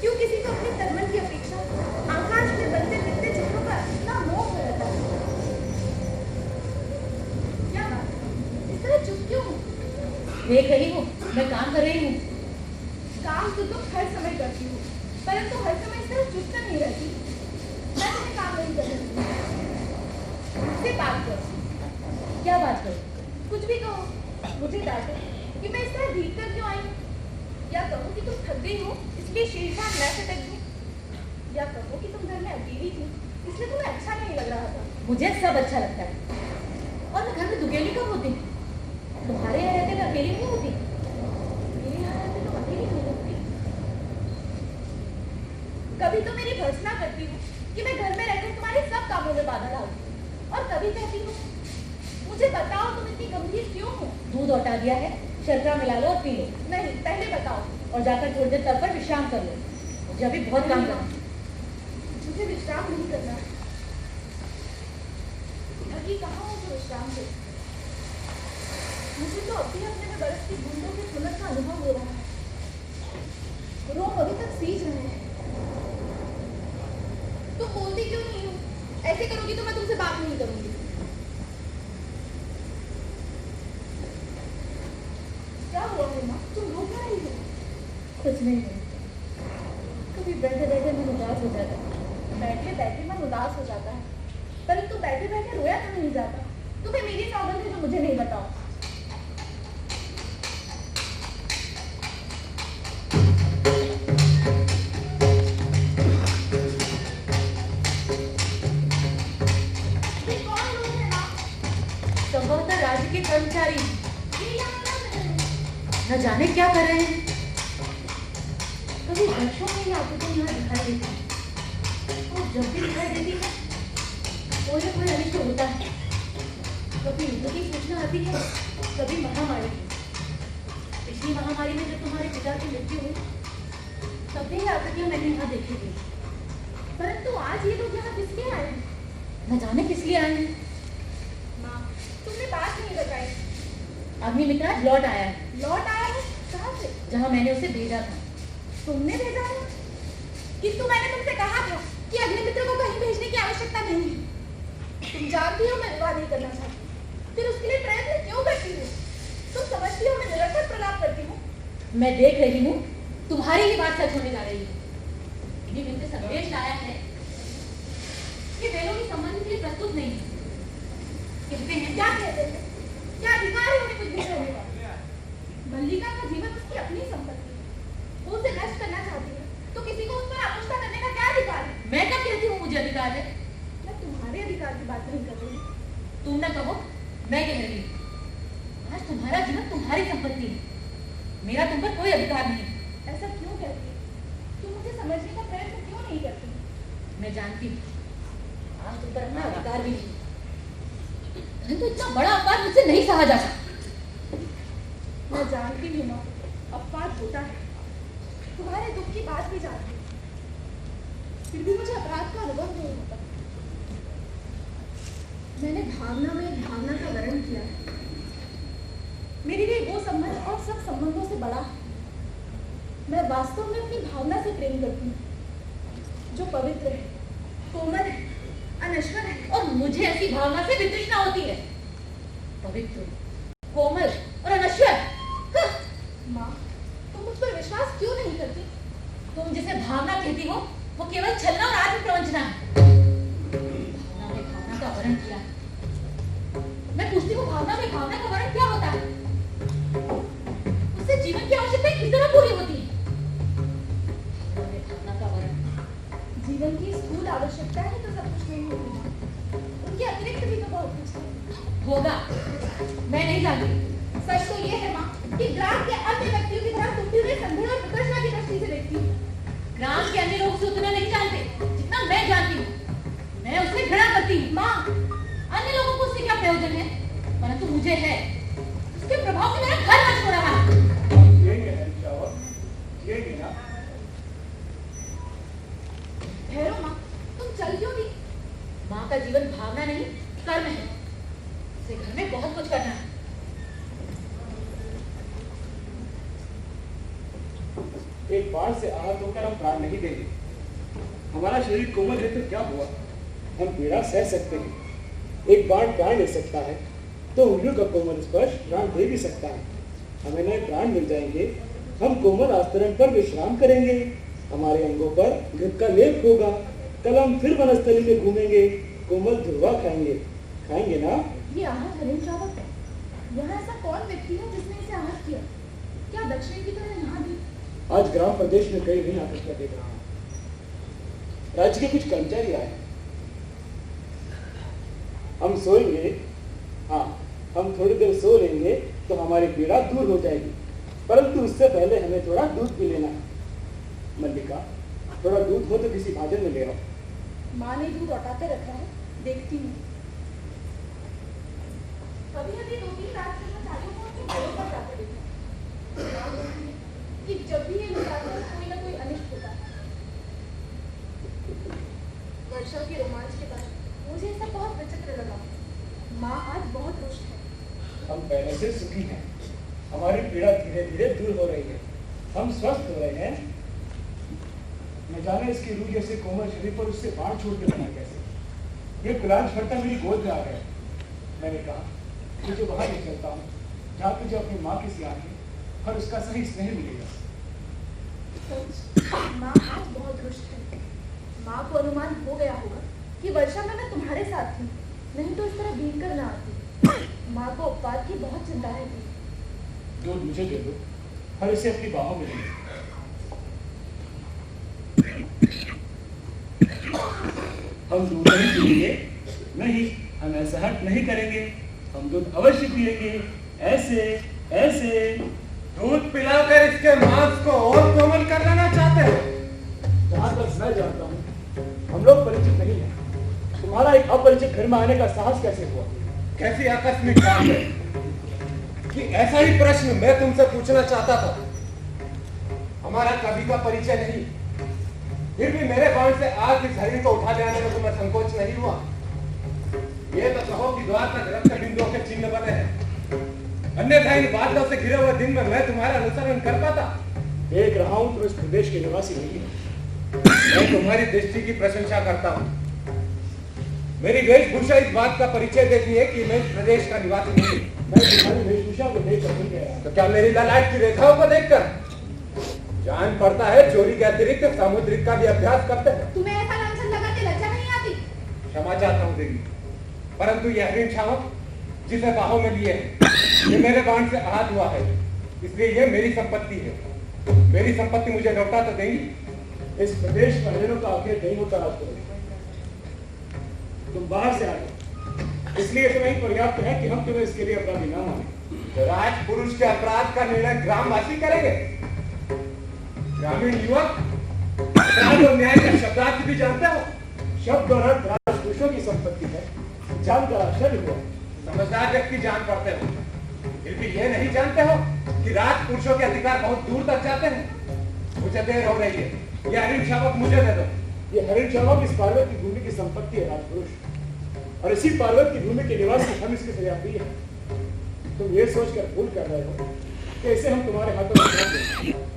क्यों किसी को अपने तन मन की अपेक्षा आकाश में बनते फिरते चेहरों पर इतना मोह देख रही हूँ, मैं काम कर रही हूँ। काम तो तुम हर समय करती हो, परंतु हर समय इस तरह चुप नहीं रहती। मैं तुम्हें काम नहीं करने दूंगी। मुझसे बात करो। क्या बात करो? कुछ भी कहो। मुझे डांटो कि मैं इस तरह भीग कर क्यों आई हूँ, या कहो कि तुम थक गई हो इसलिए शीर्षान मैं सटक गई, या कहो कि तुम घर में अकेली थी इसलिए तुम्हें अच्छा नहीं लग रहा था। मुझे सब अच्छा लगता है। और मैं घर में दुकेली कब होती? तुम्हारे यहाँ रहते मैं अकेली नहीं होती। मेरे यहाँ रहते तुम अकेली नहीं होती। कभी तो मेरी भर्त्सना करती हूँ कि मैं घर में रहकर तुम्हारे सब कामों में बाधा डालती हूँ, और कभी कहती हूँ मुझे बताओ तुम इतनी गंभीर क्यों हो। दूध औटा दिया है, शर्करा मिला लो और पी लो। नहीं, पहले बताओ। और जाकर थोड़ी देर तब पर विश्राम कर लो। मुझे अभी बहुत काम करना है। मुझे विश्राम नहीं करना है। थकी कहाँ हो जो विश्राम से? मुझे तो अभी अपने में बरसती बूंदों के खुलत का अनुभव हो रहा है। रोम अभी तक सींच रहे हैं। तुम बोलती क्यों नहीं हो? ऐसे करोगी तो मैं तुमसे बात नहीं करूंगी। क्या हुआ है माँ? तुम रो क्यों रही हो? कुछ नहीं है। कभी बैठे बैठे मन उदास हो जाता है। बैठे बैठे मन उदास हो जाता है, परंतु बैठे बैठे रोया तो नहीं जाता। तुम्हें मेरी सौगंध है जो मुझे नहीं बताओ। ये कौन लोग हैं माँ? संभवतः राज्य के कर्मचारी ये यहाँ क्या कर रहे हैं? न जाने क्या कर रहे हैं। कभी वर्षों में ही आपको तो यहाँ दिखाई देती है, और जब भी दिखाई देती है कोई न कोई अनिष्ट होता है। कभी युद्ध की सूचना आती है, कभी महामारी की। पिछली महामारी में जब तुम्हारे पिता की मृत्यु हुई तब भी आतंकियां मैंने यहाँ देखी थी। परंतु आज ये लोग यहाँ किसके आए हैं? न जाने किस लिए आए हैं। माँ, तुमने बात नहीं बताई। अग्निमित्र आज लौट आया है, लौट आया है? कहाँ से? जहाँ मैंने उसे भेजा था। तुमने भेजा है? किंतु मैंने तुमसे कहा था कि अग्निमित्र को कहीं भेजने की आवश्यकता नहीं है। तुम जानती हो मैं विवाह नहीं करना चाहती, फिर उसके लिए प्रयत्न क्यों करती हो? तुम समझती हो मैं निरंतर प्रलाप करती हूँ। मैं देख रही हूँ तुम्हारी ही बात सच होने जा रही है। अग्निमित्र संदेश लाया है कि वे लोग इस संबंध के लिए प्रस्तुत नहीं है। कहते हैं क्या कहते हैं? क्या अधिकार है उन्हें कुछ भी करने का? मल्लिका का जीवन उसकी अपनी संपत्ति है। वो उसे नष्ट करना चाहती है तो किसी को उस पर आलोचना करने का क्या अधिकार है? मैं कब कहती हूँ मुझे अधिकार है? मैं तुम्हारे अधिकार की बात नहीं कर रही। तुम न कहो, मैं कह रही हूँ। आज तुम्हारा जीवन तुम्हारी संपत्ति है, मेरा तुम पर कोई अधिकार नहीं। ऐसा क्यों कहती है? तुम मुझे समझने का प्रयत्न क्यों नहीं करती? मैं जानती हूँ आज तुम पर अपना अधिकार भी नहीं, परंतु इतना बड़ा अपराध मुझसे नहीं सहा जा सकता। मैं जानती हूँ माँ, अपवाद होता है। तुम्हारे दुख की बात भी जानती हूँ, फिर भी मुझे अपराध का अनुभव नहीं होता। मैंने भावना में भावना का वर्ण किया है। मेरे लिए वो संबंध और सब संबंधों से बड़ा है। मैं वास्तव में अपनी भावना से प्रेम करती हूँ, जो पवित्र है, कोमल है, अनश्वर है। और मुझे ऐसी भावना से वितृष्णा होती है। पवित्र, कोमल और अनश्वर। माँ, तुम मुझ पर विश्वास क्यों नहीं करती? तुम जिसे भावना कहती हो वो केवल छलना और आत्म प्रवंचना है। भावना में भावना का वर्ण किया है। मैं पूछती हूँ भावना में भावना का वर्ण क्या होता है? उससे जीवन की आवश्यकता किस तरह पूरी होती है? भावना में भावना का वर्ण जीवन की स्थूल आवश्यकता है तो सब कुछ नहीं होती। उनके अतिरिक्त भी तो बहुत कुछ है। होगा, मैं नहीं जानती। सच तो ये है माँ कि ग्राम के अन्य व्यक्तियों की तरह तुम भी उन्हें संदेह और वितृष्णा की दृष्टि से देखती हो। ग्राम के अन्य लोग उसे उतना नहीं जानते जितना मैं जानती हूँ। मैं उससे घृणा करती हूँ। माँ, अन्य लोगों को उससे क्या प्रयोजन है, परंतु मुझे है। उसके प्रभाव से मेरा घर नष्ट हो रहा है। ठहरो माँ, तुम चल क्यों दी? माँ का जीवन भावना नहीं कर्म है। उसे घर में बहुत कुछ करना है। एक बाढ़ से आहत होकर हम प्राण नहीं देंगे। हमारा शरीर कोमल है तो क्या हुआ, हम पीड़ा सह सकते हैं। एक बाढ़ प्राण ले सकता है तो उंगलियों का कोमल स्पर्श प्राण दे भी सकता है। हमें नए प्राण मिल जाएंगे। हम कोमल आस्तरण पर विश्राम करेंगे। हमारे अंगों पर घृत का लेप होगा। कल हम फिर वनस्थली में घूमेंगे, कोमल ध्रुवा खाएंगे। खाएंगे ना? ये आहत हरिण चावक है। यहाँ ऐसा कौन व्यक्ति है जिसने इसे आहत किया? क्या दक्षिण की तरह यहाँ भी? आज ग्राम प्रदेश में कई नहीं आकर देख रहा हूँ। राज्य के कुछ कर्मचारी आए। हम सोएंगे। हाँ, हम थोड़ी देर सो लेंगे तो हमारी पीड़ा दूर हो जाएगी। परंतु उससे पहले हमें थोड़ा दूध पी लेना है। मल्लिका, थोड़ा दूध हो तो किसी भाजन में ले आओ। माँ ने दूध औटाते रखा है, देखती हूँ। कभी अभी 2-3 रात कर्मचारियों को अपने घरों पर जाते देखा। माँ बोलती है कि जब भी ये लोग आते हैं कोई ना कोई अनिष्ट होता है। वर्षा के रोमांच के बाद मुझे ऐसा बहुत विचित्र लगा। माँ आज बहुत रुष्ट है। हम पहले से सुखी हैं। हमारी पीड़ा धीरे धीरे दूर हो रही है। हम स्वस्थ हो रहे हैं। न जाने इसकी रूह जैसे कोमल शरीर पर उससे बाढ़ छोड़ के बना कैसे। ये गुलाब फटता मेरी गोद में आ गया। मैंने कहा तुझे वहां ले चलता हूँ जहाँ तुझे अपनी माँ की सी आंखें और उसका सही स्नेह मिलेगा। माँ आज बहुत रुष्ट है। माँ को अनुमान हो गया होगा कि वर्षा में मैं तुम्हारे साथ थी, नहीं तो इस तरह भीग कर ना आती। माँ को अपवाद की बहुत चिंता रहती। दूध मुझे दे दो और इसे अपनी बाहों में ले लो। हम दूध नहीं पिएंगे, नहीं, हम ऐसा हट नहीं करेंगे। हम दूध अवश्य पिएंगे, ऐसे ऐसे। दूध पिलाकर इसके मांस को और कोमल कर लेना चाहते हैं। जहाँ तक मैं जानता हूँ हम लोग परिचित नहीं हैं। तुम्हारा एक अपरिचित घर में आने का साहस कैसे हुआ? कैसी आकस्मिक बात है कि ऐसा ही प्रश्न मैं तुमसे पूछना चाहता था। हमारा कभी का परिचय नहीं, फिर भी मेरे बाण से आज इस हरिण को उठा ले आने में तुम्हें संकोच नहीं हुआ? ये तो कहो कि द्वार तक रक्त बिंदुओं के चिन्ह बने हैं, अन्यथा इन बादलों से घिरे हुए दिन में मैं तुम्हारा अनुसरण कर पाता। देख रहा हूँ तुम इस प्रदेश के निवासी नहीं हो। मैं तुम्हारी दृष्टि की प्रशंसा करता हूँ। मेरी वेशभूषा इस बात का परिचय देती है कि मैं इस प्रदेश का निवासी नहीं। मैं तुम्हारी वेशभूषा को देखकर नहीं गया। तो क्या मेरी ललाट की रेखाओं को देखकर जान पड़ता है चोरी के अतिरिक्त सामुद्रिक का भी अभ्यास करते हैं? तुम्हें ऐसा लांछन लगा के लज्जा नहीं आती? क्षमा चाहता हूँ देवी, परंतु यह हरिण शावक जिसे बाहों में लिए है, ये मेरे बाण से आहत हुआ है, इसलिए यह मेरी संपत्ति है। मेरी संपत्ति मुझे लौटा तो देंगी। इस प्रदेश में हरिणों का आखिर नहीं होता। राजपुरोहित, तुम बाहर से आए, इसलिए इतना ही पर्याप्त है कि हम तुम्हें इसके लिए अपराधी ना माने। तो राजपुरुष के अपराध का निर्णय ग्रामवासी करेंगे। ग्रामीण युवक अपराध और न्याय का शब्दार्थ भी जानते हो। शब्द और अर्थ राजपुरुषों की संपत्ति है, जानकर आश्चर्य हुआ। समझदार व्यक्ति जान पड़ते हो, फिर भी ये नहीं जानते हो कि राजपुरुषों के अधिकार बहुत दूर तक जाते हैं। मुझे देर हो रही है, यह हरिण शावक मुझे दे दो। ये हरिण शावक इस पार्वत की भूमि की संपत्ति है राजपुरुष, और इसी पार्वत की भूमि के निवासी हम इसकी सजाती है। तुम ये सोचकर भूल कर रहे हो कि इसे हम तुम्हारे हाथों में सौंप दें।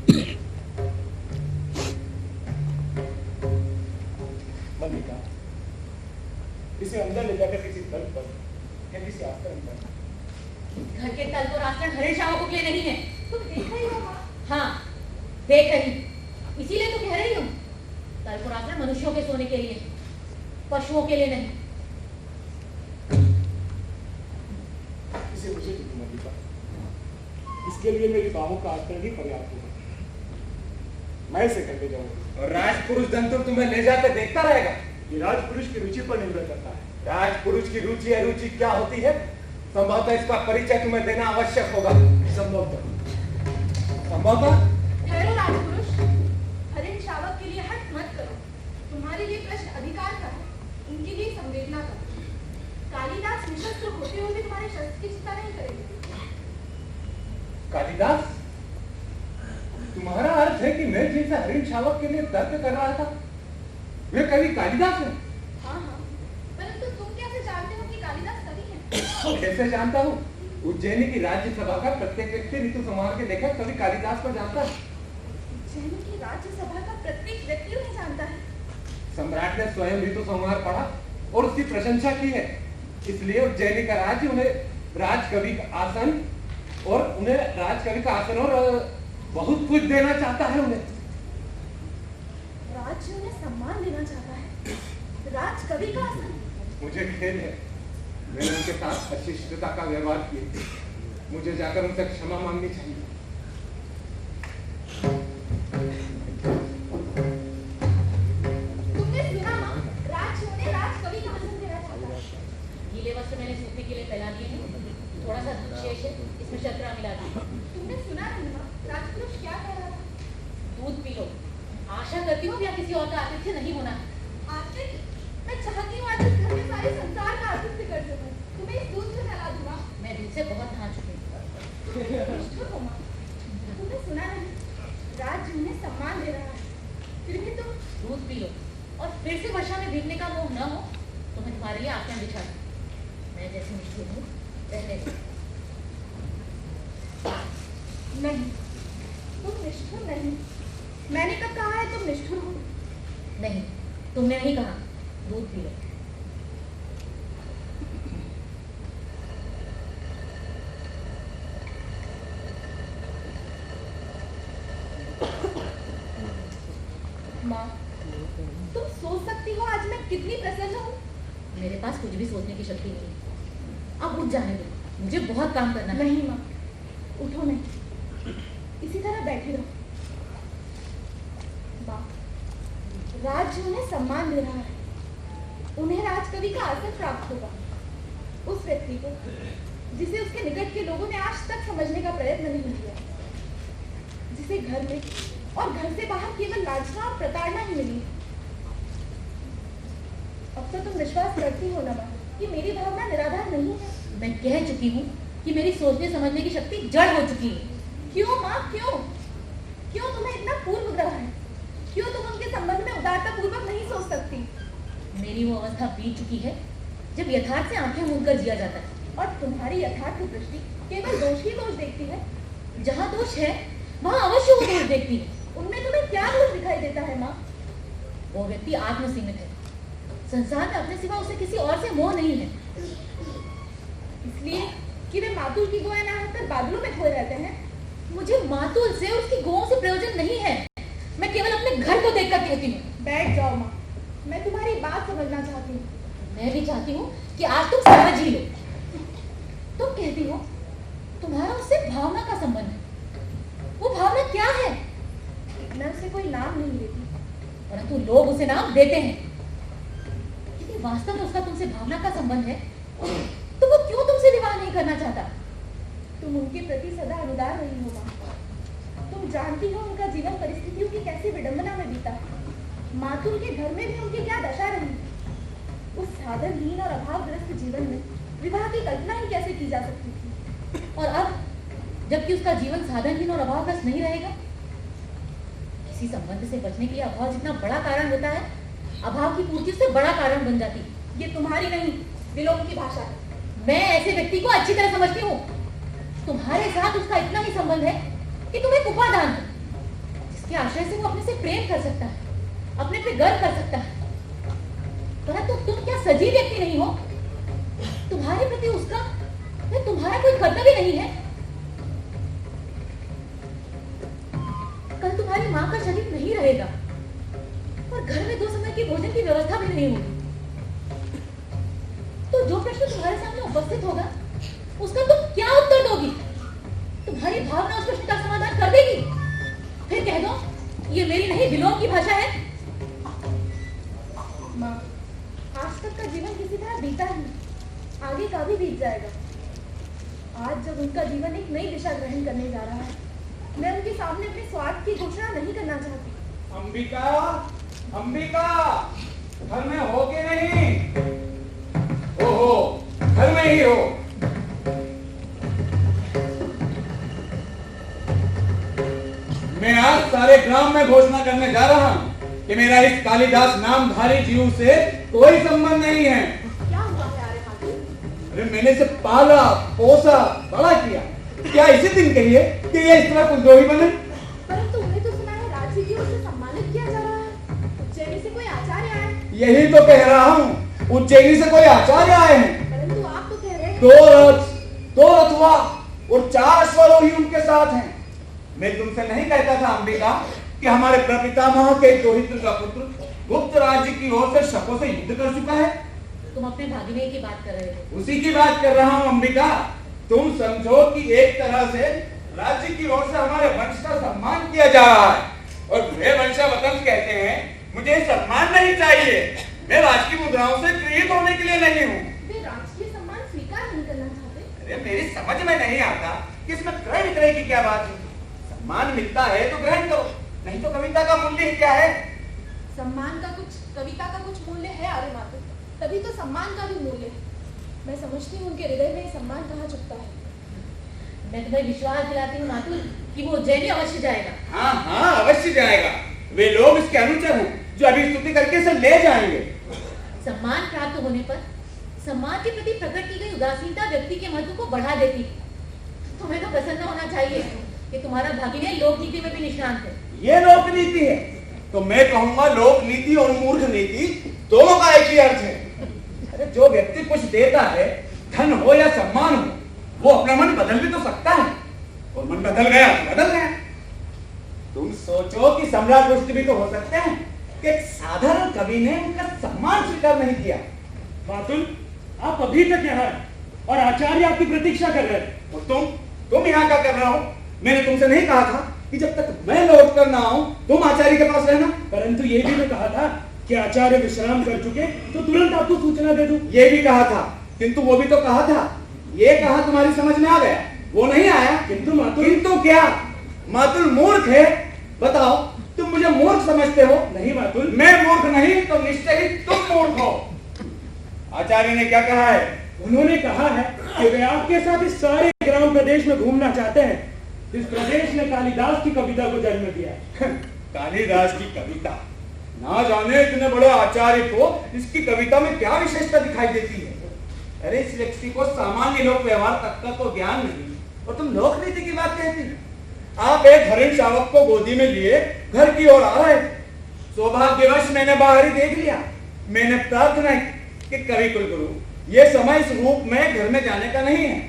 मल्लिका, इसे अंदर ले जाकर किसी तल पर या किसी आश्रम पर। घर के तल पर आश्रम हरिण शावकों के लिए नहीं है। तुम देख रही हो माँ? हाँ, देख रही, इसीलिए तो कह रही हूँ। तल पर आश्रम मनुष्यों के सोने के लिए, पशुओं के लिए नहीं। इसे मुझे दे दो मल्लिका, इसके लिए मेरी बाहों का आश्रय ही पर्याप्त होगा। मैं इसे करके जाऊंगा। और राजपुरुष जंतु तुम्हें ले जाकर देखता रहेगा। ये राजपुरुष की रुचि पर निर्भर करता है। राजपुरुष की रुचि अरुचि क्या होती है, संभवतः इसका परिचय तुम्हें देना आवश्यक होगा। संभवतः ठहरो राजपुरुष, हरिण शावक के लिए हट मत करो। तुम्हारे लिए प्रश्न अधिकार का है, उनके लिए संवेदना का। कालिदास निशस्त्र होते हुए भी तुम्हारे शस्त्र की चिंता नहीं करेंगे। कालिदास, तुम्हारा अर्थ है कि मैं जिनसे हरिण शावक के लिए तर्क कर रहा था वे कवि कालिदास है? हाँ हाँ, परंतु तुम कैसे जानते हो कि कालिदास कवि है? कैसे जानता हूँ? उज्जैनी की राज्यसभा का प्रत्येक व्यक्ति ऋतु संहार के लेखक कवि कालिदास को जानता है। उज्जैनी की राज्यसभा का प्रत्येक व्यक्ति उन्हें जानता है। सम्राट ने स्वयं ऋतु संहार पढ़ा और उसकी प्रशंसा की है, इसलिए उज्जैनी का राज्य उन्हें राजकवि का आसन और उन्हें राजकवि का आसन और बहुत कुछ देना चाहता है उन्हें। राज्य उन्हें सम्मान देना चाहता है, राजकवि का आसन। मुझे खेद है, मैंने उनके साथ अशिष्टता का व्यवहार किया। मुझे जाकर उनसे क्षमा मांगनी चाहिए। तुमने सुना माँ, राज्य उन्हें राजकवि का आसन देना चाहता है। गीले वस्त्र मैंने सूखने के लिए फैला दिए हैं, थोड़ा सा दूध शेष है, इसमें शर्करा मिला दी। तुमने सुना नहीं माँ, राजपुरुष क्या कह रहा था? दूध पी लो। आशा करती हूँ या किसी और का आतिथ्य नहीं होना है। आतिथ्य? मैं चाहती हूँ आज इस घर में सारे संसार का आतिथ्य कर सकूं। तुम्हें इस दूध से नहला दूंगा। मैं दिल से बहुत ढां चुकी हूँ। निष्ठुर हो माँ। तुमने सुना नहीं, राज्य उन्हें सम्मान दे रहा है, फिर भी तुम। दूध पी लो और फिर से वर्षा में भीगने का मोह न हो तो मैं तुम्हारे लिए आसन बिछा दूं। मैं जैसी निष्ठुर हूँ रहने दो। नहीं, तुम निष्ठुर नहीं। मैंने कब कहा है तुम निष्ठुर हो? नहीं, तुमने नहीं कहा। दूध पी लो। माँ, तुम सोच सकती हो आज मैं कितनी प्रसन्न हूँ। मेरे पास कुछ भी सोचने की शक्ति नहीं है। अब उठ जाने दो, मुझे बहुत काम करना है। नहीं माँ, उठो नहीं, इसी तरह बैठे रहो। माँ, राज्य उन्हें सम्मान दे रहा है, उन्हें राजकवि का आसन प्राप्त होगा। उस व्यक्ति को जिसे उसके निकट के लोगों ने आज तक समझने का प्रयत्न नहीं किया, जिसे घर में और घर से बाहर केवल लांछना और प्रताड़ना ही मिली। अब तो तुम विश्वास करती हो ना माँ कि मेरी भावना निराधार नहीं है। मैं कह चुकी हूँ कि मेरी सोचने समझने की शक्ति जड़ हो चुकी है। क्यों माँ, क्यों? क्यों तुम्हें इतना पूर्वग्रह है? क्यों तुम उनके संबंध में उदारता पूर्वक नहीं सोच सकती? मेरी वो अवस्था बीत चुकी है जब यथार्थ से आंखें मूंद कर जिया जाता है। और तुम्हारी यथार्थ दृष्टि केवल दोष ही दोष देखती है। जहाँ दोष है वहाँ अवश्य वो दोष देखती है। उनमें तुम्हें क्या दोष दिखाई देता है माँ? वो व्यक्ति आत्मसीमित है। संसार में अपने सिवा उसे किसी और से मोह नहीं है। इसलिए कि वे मातुल की गोया ना होकर बादलों में खोए रहते हैं। मुझे मातुल से और उसकी गौओं से प्रयोजन नहीं है। मैं केवल अपने घर को देखकर कहती हूँ। बैठ जाओ माँ, मैं तुम्हारी बात समझना चाहती हूँ। मैं भी चाहती हूँ कि आज तुम समझ ही लो। तुम कहती हो तुम्हारा उससे भावना का संबंध है। वो भावना क्या है? मैं उसे कोई नाम नहीं देती, परंतु लोग उसे नाम देते हैं। यदि वास्तव में उसका तुमसे भावना का संबंध है तो वो क्यों तुमसे विवाह नहीं करना चाहता? तुम उनके प्रति सदा अनुदार रही हो माँ। तुम जानती हो उनका जीवन परिस्थितियों की कैसी विडंबना में बीता। मातुल के घर में भी उनकी क्या दशा रही। उस साधनहीन और अभावग्रस्त जीवन में विवाह की कल्पना ही कैसे की जा सकती थी। और अब जबकि उसका जीवन साधनहीन और अभावग्रस्त नहीं रहेगा, किसी संबंध से बचने के लिए अभाव जितना बड़ा कारण होता है, अभाव की पूर्ति उससे बड़ा कारण बन जाती है। ये तुम्हारी नहीं, दिलों की भाषा है। मैं ऐसे व्यक्ति को अच्छी तरह समझती हूँ। तुम्हारे साथ उसका इतना ही संबंध है कि तुम एक उपादान हो, जिसके आश्रय से वो अपने से प्रेम कर सकता है, अपने पे गर्व कर सकता है। परंतु तुम क्या सजीव व्यक्ति नहीं हो? तुम्हारे प्रति उसका या तुम्हारा कोई कर्तव्य नहीं है? कल तुम्हारी माँ का शरीर नहीं रहेगा और घर में 2 समय की भोजन की व्यवस्था भी नहीं होगी। तो जो प्रश्न तुम्हारे सामने उपस्थित होगा उसका तुम क्या उत्तर दोगी? तुम्हारी भावना उस प्रश्न का समाधान कर देगी। फिर कह दो ये मेरी नहीं विलोम की भाषा है। माँ, आज तक का जीवन किसी तरह बीता ही, आगे का भी बीत जाएगा। आज जब उनका जीवन एक नई दिशा ग्रहण करने जा रहा है, मैं उनके सामने अपने स्वार्थ की घोषणा नहीं करना चाहती। अंबिका, अंबिका, घर में हो कि नहीं? ओहो, घर में ही हो। मैं आज सारे ग्राम में घोषणा करने जा रहा हूँ कि मेरा इस कालिदास नामधारी जीव से कोई संबंध नहीं है। क्या हुआ है आर्य हाथी? अरे मैंने इसे पाला, पोसा, बड़ा किया। क्या इसी दिन कहिए कि ये इस तरह कुलद्रोही बने? परंतु उन्हें तो सुना है राज्य की ओर से सम्मानित किया जा रहा है। उज्जैनी से कोई आचार्य आए हैं। यही तो कह रहा हूँ, उज्जैनी से कोई आचार्य आए हैं। परंतु आप तो कह रहे हैं दो रथ हुआ, और 4 अश्वारोही उनके साथ हैं। मैं तुमसे नहीं कहता था अंबिका कि हमारे प्रपितामह के दोहित्र का पुत्र गुप्त राज्य की ओर से शकों से युद्ध कर चुका है। तुम अपने भागिने की बात कर रहे हो। उसी की बात कर रहा हूं अंबिका। तुम समझो कि एक तरह से राज्य की ओर से हमारे वंश का सम्मान किया जा रहा है और वे वंशावतंस कहते हैं मुझे सम्मान नहीं चाहिए, मैं राजकीय मुद्राओं से प्रेरित होने के लिए नहीं हूँ। वे राजकीय सम्मान स्वीकार नहीं करना चाहते। अरे मेरी समझ में नहीं आता कि इसमें क्रय विक्रय की क्या बात है। सम्मान मिलता है तो ग्रहण करो, नहीं तो कविता का मूल्य ही क्या है। सम्मान का कुछ, कविता का कुछ मूल्य है आर्य मातु, तभी तो सम्मान का भी मूल्य है। मैं समझती हूँ उनके हृदय में सम्मान कहाँ चुकता है। मैं तुम्हें विश्वास दिलाती हूँ मातुल कि वो उज्जैन अवश्य जाएगा। हाँ हाँ अवश्य जाएगा। वे लोग इसके अनुचर हैं जो अभी स्तुति करके इसे ले जाएंगे। सम्मान प्राप्त होने पर सम्मान के प्रति प्रकट की गई उदासीनता व्यक्ति के महत्व को बढ़ा देती है। तुम्हें तो प्रसन्न होना चाहिए कि तुम्हारा भागिने लोक नीति में भी निष्णात है। ये लोक नीति है तो मैं कहूंगा लोक नीति और मूर्ख नीति दोनों का एक ही अर्थ है। अरे जो व्यक्ति कुछ देता है, धन हो या सम्मान हो, वो अपना मन बदल भी तो सकता है और मन बदल गया तो बदल गया। तुम सोचो कि सम्राट रुष्ट भी तो हो सकते हैं कि एक साधारण कवि ने उनका सम्मान स्वीकार नहीं किया। मातुल, आप अभी तक यहाँ हैं और आचार्य आपकी प्रतीक्षा कर रहे हैं। और तुम यहाँ क्या कर रहे हो? मैंने तुमसे नहीं कहा था कि जब तक मैं लौट कर ना आऊं तुम आचार्य के पास रहना? परंतु ये भी तो कहा था कि आचार्य विश्राम कर चुके तो तुरंत आपको सूचना दे दूं। ये भी कहा था, किंतु वो भी तो कहा था। ये कहा तुम्हारी समझ में आ गया, वो नहीं आया। किंतु मातुल, किंतु क्या? मातुल मूर्ख है? बताओ, तुम मुझे मूर्ख समझते हो? नहीं मातुल, मैं मूर्ख नहीं तो निश्चय ही तुम मूर्ख हो। आचार्य ने क्या कहा है? उन्होंने कहा है कि वे आपके साथ इस सारे ग्राम प्रदेश में घूमना चाहते हैं। इस प्रदेश ने कालिदास की कविता को जन्म दिया है। कालिदास की कविता? ना जाने इतने बड़े आचार्य को इसकी कविता में क्या विशेषता दिखाई देती है। अरे इस व्यक्ति को सामान्य लोक व्यवहार तक का तो ज्ञान नहीं और तुम लोक नीति की बात कहती हो। आप एक हरिण शावक को गोदी में लिए घर की ओर आ रहे। सौभाग्यवश मैंने बाहर ही देख लिया। मैंने प्रार्थना की कि कवि कुलगुरु, ये समय इस रूप में घर में जाने का नहीं है।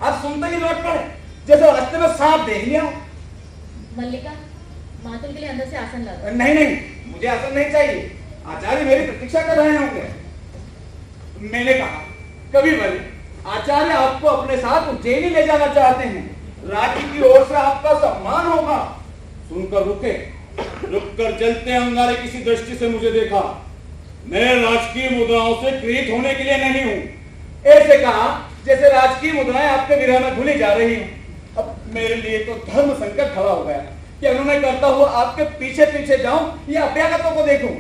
आप सुनते ही लौट पड़े जैसे रास्ते में सांप देख लिया। मल्लिका, मातुल के लिए अंदर से आसन ला दो। नहीं नहीं, मुझे आसन नहीं चाहिए। आचार्य मेरी प्रतीक्षा कर रहे होंगे। मैंने कहा कवि बने, आचार्य आपको अपने साथ उज्जैन ले जाना चाहते हैं। राज्य की ओर से आपका सम्मान होगा। सुनकर रुके, रुककर चलते अंगारे किसी दृष्टि से मुझे देखा। मैं राजकीय मुद्राओं से प्रेरित होने के लिए नहीं हूं। ऐसे कहा जैसे राजकीय मुद्राएं आपके विरह में भूली जा रही हूं। अब मेरे लिए तो धर्म संकट खड़ा हो गया कि अनुनय करता हुआ आपके पीछे पीछे जाऊं या अभ्यागतों को देखूं।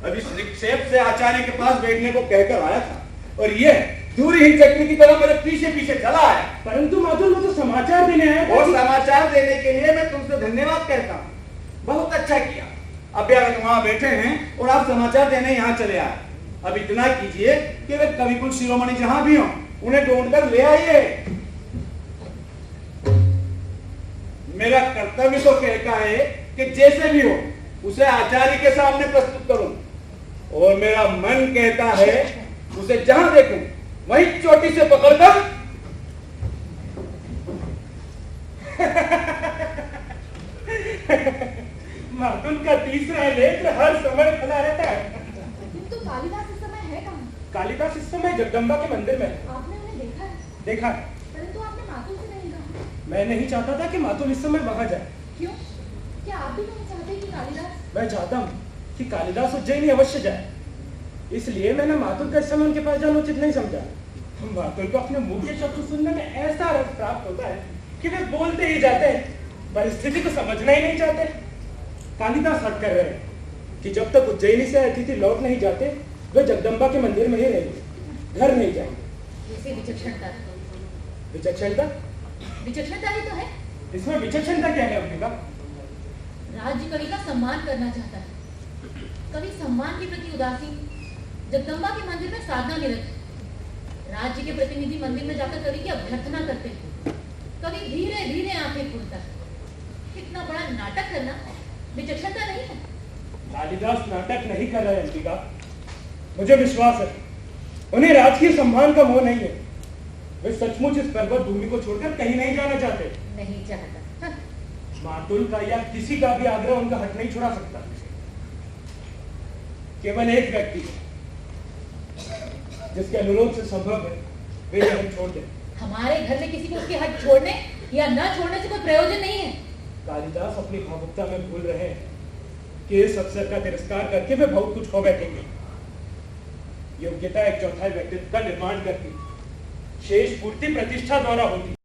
अभी संक्षेप से आचार्य के पास बैठने को कहकर आया था और ये धूरीहीन चक्री की तरह मेरे पीछे पीछे चला आया। परंतु मातुल, वो तो समाचार देने आया था। और समाचार देने के लिए मैं तुमसे धन्यवाद कहता हूँ। बहुत अच्छा किया। अभ्यागत वहां बैठे हैं और आप समाचार देने यहाँ चले आए। अब इतना कीजिए कि वे कविकुल शिरोमणि जहां भी हों उन्हें ढूंढकर ले आइए। मेरा कर्तव्य तो कहता है कि जैसे भी हो उसे आचार्य के सामने प्रस्तुत करूं और मेरा मन कहता है उसे जहां देखूं वहीं चोटी से पकड़कर मातुल का तीसरा नेत्र हर समय खुला रहता है। किंतु कालिदास इस समय है कहाँ? कालिदास इस समय जगदम्बा के मंदिर में है। आपने उन्हें देखा है? देखा है। परंतु आपने मातुल से नहीं कहा। मैं नहीं चाहता था कि मातुल इस समय वहां जाए। क्यों? क्या आप भी नहीं चाहते कि कालिदास? मैं चाहता हूँ कि कालिदास उज्जैन अवश्य जाए। इसलिए मैंने मातुल का इस समय उनके पास जाना उचित नहीं समझा। मातुल को अपने मुंह के शब्द सुनने में ऐसा रस प्राप्त होता है कि वे बोलते ही जाते हैं, परिस्थिति को समझना ही नहीं चाहते। कालिदास हट कर रहे हैं कि जब तक उज्जैनी से अतिथि लौट नहीं जाते वे जगदम्बा के मंदिर में ही रहेंगे, घर नहीं जाएंगे। इसे विचक्षणता। विचक्षणता? विचक्षणता ही तो है। इसमें विचक्षणता क्या है अंबिका? राज्य कवि का सम्मान करना चाहता है। कवि सम्मान के प्रति उदासीन, जगदम्बा के मंदिर में साधना निरत है। राज्य के प्रतिनिधि मंदिर में जाकर कवि की अभ्यर्थना करते हैं। कवि धीरे धीरे आंखें खोलता है। इतना बड़ा नाटक करना विचक्षणता नहीं है। कालिदास नाटक नहीं कर रहे अंबिका, मुझे विश्वास है उन्हें राजकीय सम्मान का मोह नहीं है। वे सचमुच इस पर्वत भूमि को छोड़कर कहीं नहीं जाना चाहते। नहीं चाहता। मातुल का या किसी का भी आग्रह उनका हट नहीं छुड़ा सकता। केवल एक व्यक्ति जिसके अनुरोध से संभव है वे यह हट छोड़ दे। हमारे घर में किसी को उसकी हट छोड़ने या न छोड़ने से कोई प्रयोजन नहीं है। कालिदास अपनी भावुकता में भूल रहे हैं कि इस अवसर का तिरस्कार करके वे बहुत कुछ खो बैठेंगे। योग्यता एक चौथाई व्यक्तित्व का निर्माण करती, शेष पूर्ति प्रतिष्ठा द्वारा होती।